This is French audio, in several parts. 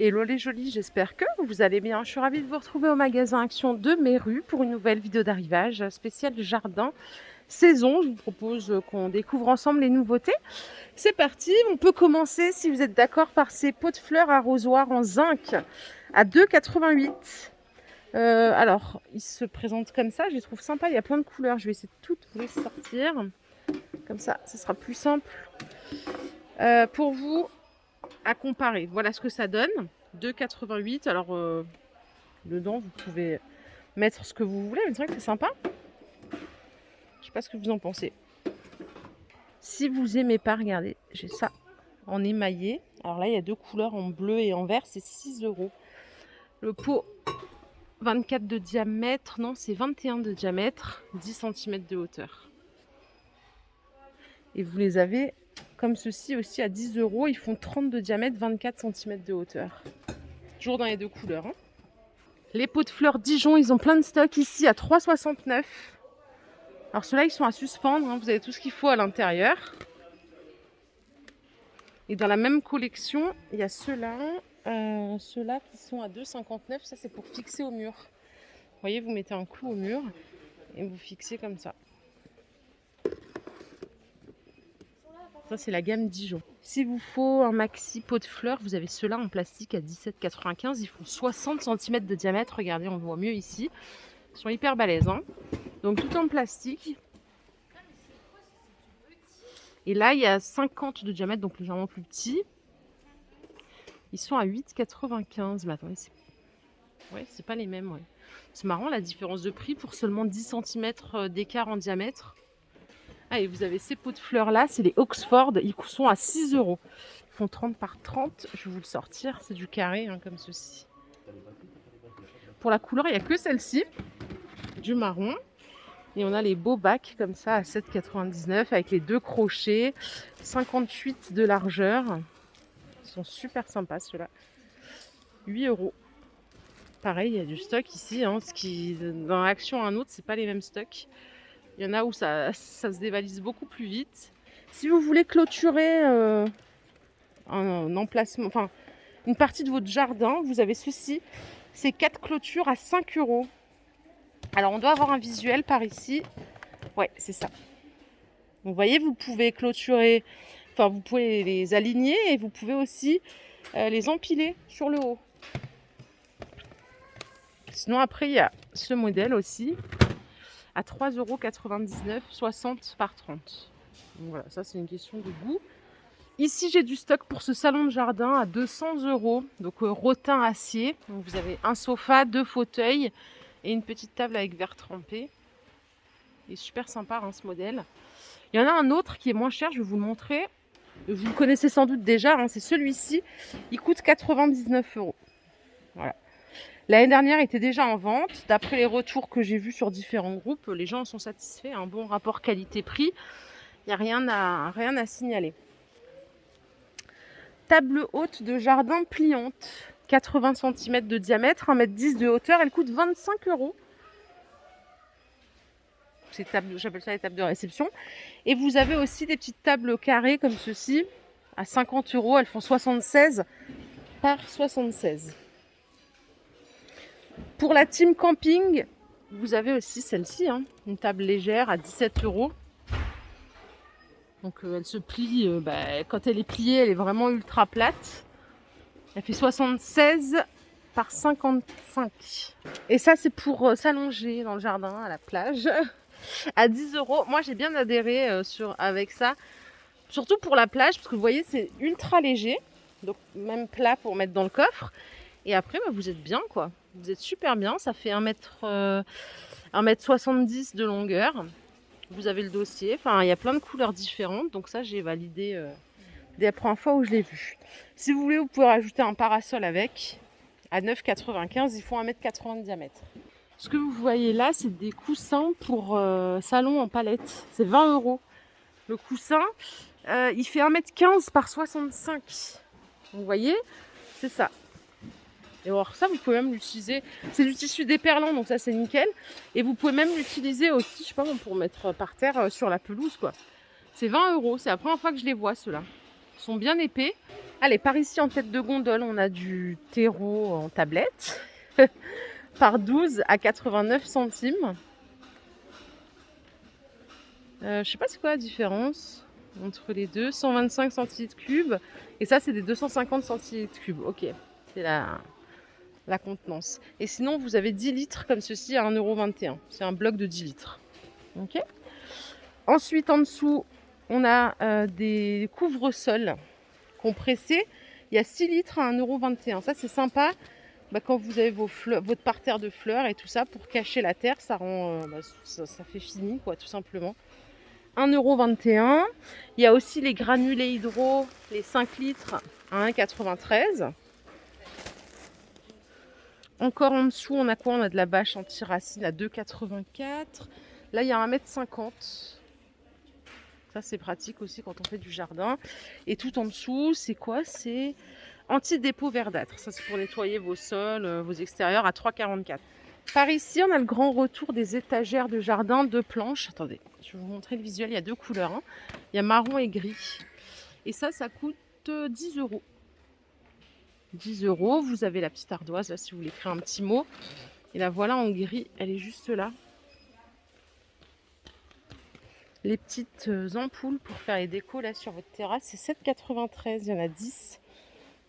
Hello les jolis, j'espère que vous allez bien. Je suis ravie de vous retrouver au magasin Action de Méru pour une nouvelle vidéo d'arrivage spéciale jardin saison. Je vous propose qu'on découvre ensemble les nouveautés. C'est parti, on peut commencer si vous êtes d'accord par ces pots de fleurs arrosoirs en zinc à 2,88 €. Alors, ils se présentent comme ça, je les trouve sympas, il y a plein de couleurs. Je vais essayer de toutes vous les sortir. Comme ça, ce sera plus simple pour vous à comparer. Voilà ce que ça donne. 2,88 €. Alors, dedans, vous pouvez mettre ce que vous voulez, mais c'est vrai que c'est sympa. Je sais pas ce que vous en pensez. Si vous aimez pas, regardez, j'ai ça en émaillé. Alors là, il y a deux couleurs, en bleu et en vert, c'est 6 €. Le pot 24 de diamètre, non, c'est 21 de diamètre, 10 cm de hauteur. Et vous les avez comme ceci aussi à 10 €. Ils font 30 de diamètre, 24 cm de hauteur. Toujours dans les deux couleurs. Hein. Les pots de fleurs Dijon, ils ont plein de stock ici à 3,69 €. Alors ceux-là, ils sont à suspendre. Hein. Vous avez tout ce qu'il faut à l'intérieur. Et dans la même collection, il y a ceux-là qui sont à 2,59 €. Ça, c'est pour fixer au mur. Vous voyez, vous mettez un clou au mur et vous fixez comme ça. Ça, c'est la gamme Dijon. S'il vous faut un maxi pot de fleurs, vous avez ceux-là en plastique à 17,95 €. Ils font 60 cm de diamètre. Regardez, on voit mieux ici. Ils sont hyper balèzes. Hein. Donc, tout en plastique. Et là, il y a 50 de diamètre, donc légèrement plus petit. Ils sont à 8,95 €. Mais attendez, c'est pas les mêmes. Ouais. C'est marrant la différence de prix pour seulement 10 cm d'écart en diamètre. Ah, et vous avez ces pots de fleurs là, c'est les Oxford. Ils sont à 6 €. Ils font 30 par 30. Je vais vous le sortir. C'est du carré, hein, comme ceci. Pour la couleur, il n'y a que celle-ci, du marron. Et on a les beaux bacs comme ça à 7,99 € avec les deux crochets, 58 de largeur. Ils sont super sympas ceux-là. 8 €. Pareil, il y a du stock ici. Hein, ce qui, dans Action à un autre, c'est pas les mêmes stocks. Il y en a où ça se dévalise beaucoup plus vite. Si vous voulez clôturer un emplacement, enfin une partie de votre jardin, vous avez ceci. C'est 4 clôtures à 5 €. Alors on doit avoir un visuel par ici. Ouais, c'est ça. Donc vous voyez, vous pouvez clôturer, enfin vous pouvez les aligner et vous pouvez aussi les empiler sur le haut. Sinon après il y a ce modèle aussi à 3,99 €, 60 par 30. Donc voilà, ça c'est une question de goût. Ici j'ai du stock pour ce salon de jardin à 200 €. Donc rotin acier. Donc vous avez un sofa, 2 fauteuils et une petite table avec verre trempé. Il est super sympa hein, ce modèle. Il y en a un autre qui est moins cher, je vais vous le montrer. Vous le connaissez sans doute déjà, hein, c'est celui-ci. Il coûte 99 €. Voilà. L'année dernière, il était déjà en vente. D'après les retours que j'ai vus sur différents groupes, les gens en sont satisfaits. Un bon rapport qualité-prix. Il n'y a rien à signaler. Table haute de jardin pliante. 80 cm de diamètre, 1,10 m de hauteur. Elle coûte 25 €. J'appelle ça les tables de réception. Et vous avez aussi des petites tables carrées comme ceci à 50 €. Elles font 76 par 76. Pour la team camping, vous avez aussi celle-ci, hein, une table légère à 17 €. Donc elle se plie, quand elle est pliée, elle est vraiment ultra plate. Elle fait 76 par 55. Et ça, c'est pour s'allonger dans le jardin, à la plage, à 10 €. Moi, j'ai bien adhéré avec ça. Surtout pour la plage, parce que vous voyez, c'est ultra léger. Donc même plat pour mettre dans le coffre. Et après, vous êtes bien, quoi. Vous êtes super bien. Ça fait 1,70 m de longueur. Vous avez le dossier. Enfin, il y a plein de couleurs différentes. Donc ça, j'ai validé dès la première fois où je l'ai vu. Si vous voulez, vous pouvez rajouter un parasol avec. À 9,95 €, ils font 1,80 m de diamètre. Ce que vous voyez là, c'est des coussins pour salon en palette. C'est 20 €. Le coussin, il fait 1,15 m par 65. Vous voyez, c'est ça. Et alors ça, vous pouvez même l'utiliser. C'est du tissu déperlant, donc ça c'est nickel. Et vous pouvez même l'utiliser aussi, je sais pas, pour mettre par terre sur la pelouse, quoi. C'est 20 €. C'est la première fois que je les vois, ceux-là. Ils sont bien épais. Allez, par ici, en tête de gondole, on a du terreau en tablette. Par 12 à 89 centimes. Je sais pas c'est quoi la différence entre les deux. 125 centilitres cubes. Et ça, c'est des 250 centilitres cubes. Ok, c'est la contenance. Et sinon, vous avez 10 litres comme ceci à 1,21 €. C'est un bloc de 10 litres. Ok. Ensuite, en dessous, on a des couvre-sols compressés. Il y a 6 litres à 1,21 €. Ça, c'est sympa. Quand vous avez votre parterre de fleurs et tout ça, pour cacher la terre, ça rend, ça fait fini, quoi, tout simplement. 1,21 €. Il y a aussi les granulés hydro, les 5 litres à 1,93 €. Encore en dessous, on a quoi? On a de la bâche anti-racine à 2,84 €. Là, il y a 1,50 m. Ça, c'est pratique aussi quand on fait du jardin. Et tout en dessous, c'est quoi? C'est anti-dépôt verdâtre. Ça, c'est pour nettoyer vos sols, vos extérieurs à 3,44 €. Par ici, on a le grand retour des étagères de jardin de planches. Attendez, je vais vous montrer le visuel. Il y a deux couleurs, hein. Il y a marron et gris. Et ça coûte 10 €. 10 €. Vous avez la petite ardoise, là, si vous voulez écrire un petit mot. Et la voilà en gris. Elle est juste là. Les petites ampoules pour faire les décos là sur votre terrasse, c'est 7,93 €. Il y en a 10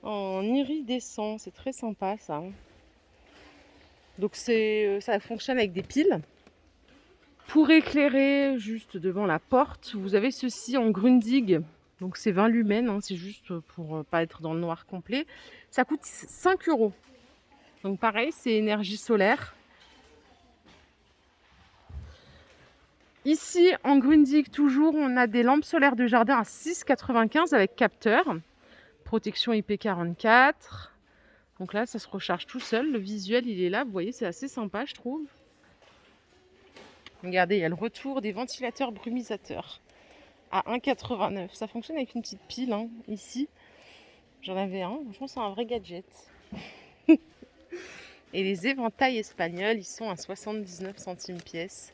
en iridescent. C'est très sympa ça. Donc ça fonctionne avec des piles. Pour éclairer juste devant la porte, vous avez ceci en Grundig. Donc c'est 20 lumens, hein, c'est juste pour pas être dans le noir complet. Ça coûte 5 €. Donc pareil, c'est énergie solaire. Ici, en Grundig, toujours, on a des lampes solaires de jardin à 6,95 € avec capteur. Protection IP44. Donc là, ça se recharge tout seul. Le visuel, il est là. Vous voyez, c'est assez sympa, je trouve. Regardez, il y a le retour des ventilateurs brumisateurs à 1,89 €. Ça fonctionne avec une petite pile, hein, ici. J'en avais un. Franchement, c'est un vrai gadget. Et les éventails espagnols, ils sont à 79 centimes pièce.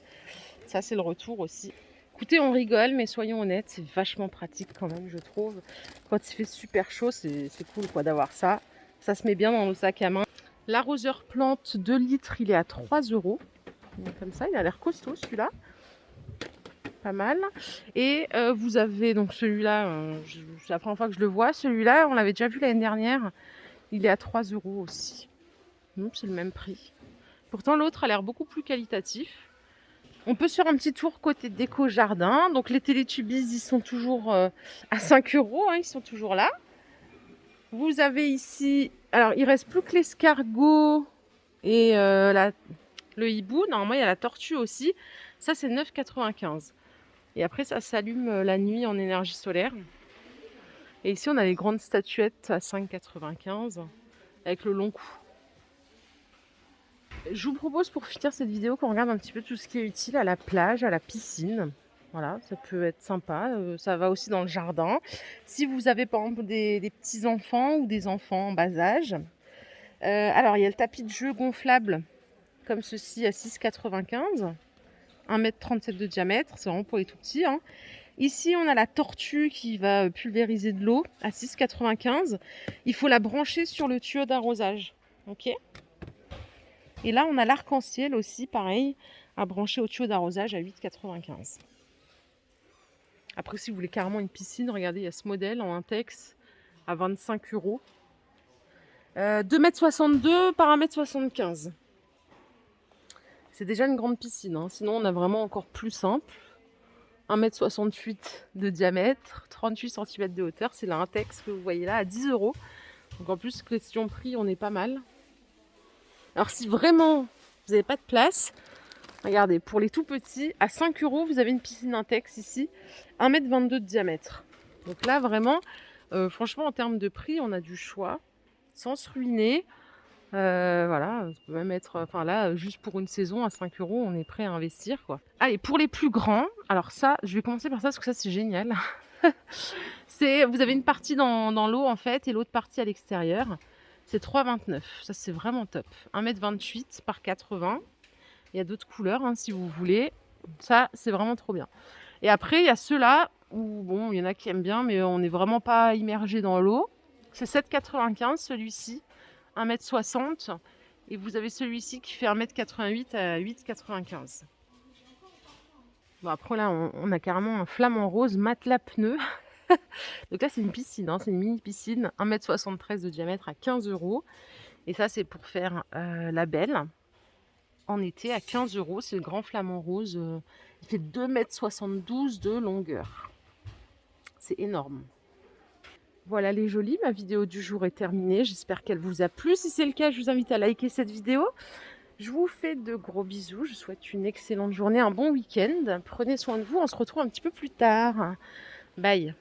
Ça, c'est le retour aussi. Écoutez, on rigole, mais soyons honnêtes, c'est vachement pratique quand même, je trouve. Quand il fait super chaud, c'est cool quoi d'avoir ça. Ça se met bien dans le sac à main. L'arroseur plante 2 litres, il est à 3 €. Donc, comme ça, il a l'air costaud celui-là. Pas mal. Et vous avez donc celui-là, c'est la première fois que je le vois. Celui-là, on l'avait déjà vu l'année dernière. Il est à 3 € aussi. Donc, c'est le même prix. Pourtant, l'autre a l'air beaucoup plus qualitatif. On peut se faire un petit tour côté déco jardin. Donc les Télétubbies, ils sont toujours à 5 €, hein, ils sont toujours là. Vous avez ici, alors il reste plus que l'escargot et le hibou. Normalement, il y a la tortue aussi. Ça, c'est 9,95 €. Et après, ça s'allume la nuit en énergie solaire. Et ici, on a les grandes statuettes à 5,95 € avec le long cou. Je vous propose pour finir cette vidéo qu'on regarde un petit peu tout ce qui est utile à la plage, à la piscine. Voilà, ça peut être sympa. Ça va aussi dans le jardin. Si vous avez par exemple des petits-enfants ou des enfants en bas âge. Alors, il y a le tapis de jeu gonflable comme ceci à 6,95 €. 1,37 m de diamètre. C'est vraiment pour les tout petits, hein. Ici, on a la tortue qui va pulvériser de l'eau à 6,95 €. Il faut la brancher sur le tuyau d'arrosage. Ok. Et là, on a l'arc-en-ciel aussi, pareil, à brancher au tuyau d'arrosage à 8,95 €. Après, si vous voulez carrément une piscine, regardez, il y a ce modèle en Intex à 25 €. 2,62 m par 1,75 m. C'est déjà une grande piscine, hein. Sinon, on a vraiment encore plus simple. 1,68 m de diamètre, 38 cm de hauteur. C'est la Intex que vous voyez là à 10 €. Donc en plus, question prix, on est pas mal. Alors si vraiment vous n'avez pas de place, regardez, pour les tout petits, à 5 €, vous avez une piscine Intex ici, 1,22 m de diamètre. Donc là, vraiment, franchement, en termes de prix, on a du choix, sans se ruiner. Voilà, ça peut même être, enfin là, juste pour une saison, à 5 €, on est prêt à investir, quoi. Allez, pour les plus grands, alors ça, je vais commencer par ça, parce que ça, c'est génial. Vous avez une partie dans l'eau, en fait, et l'autre partie à l'extérieur. C'est 3,29 €. Ça, c'est vraiment top. 1,28 m par 80. Il y a d'autres couleurs, hein, si vous voulez. Ça, c'est vraiment trop bien. Et après, il y a ceux-là où, bon, il y en a qui aiment bien, mais on n'est vraiment pas immergé dans l'eau. C'est 7,95 celui-ci, 1,60 m. Et vous avez celui-ci qui fait 1,88 m à 8,95. Bon, après là, on a carrément un flamant rose matelas pneu. Donc là, c'est une piscine, hein, c'est une mini piscine, 1,73 m de diamètre à 15 €. Et ça, c'est pour faire la belle en été à 15 €. C'est le grand flamant rose. Il fait 2,72 m de longueur. C'est énorme. Voilà les jolis, ma vidéo du jour est terminée. J'espère qu'elle vous a plu. Si c'est le cas, je vous invite à liker cette vidéo. Je vous fais de gros bisous. Je vous souhaite une excellente journée, un bon week-end. Prenez soin de vous. On se retrouve un petit peu plus tard. Bye.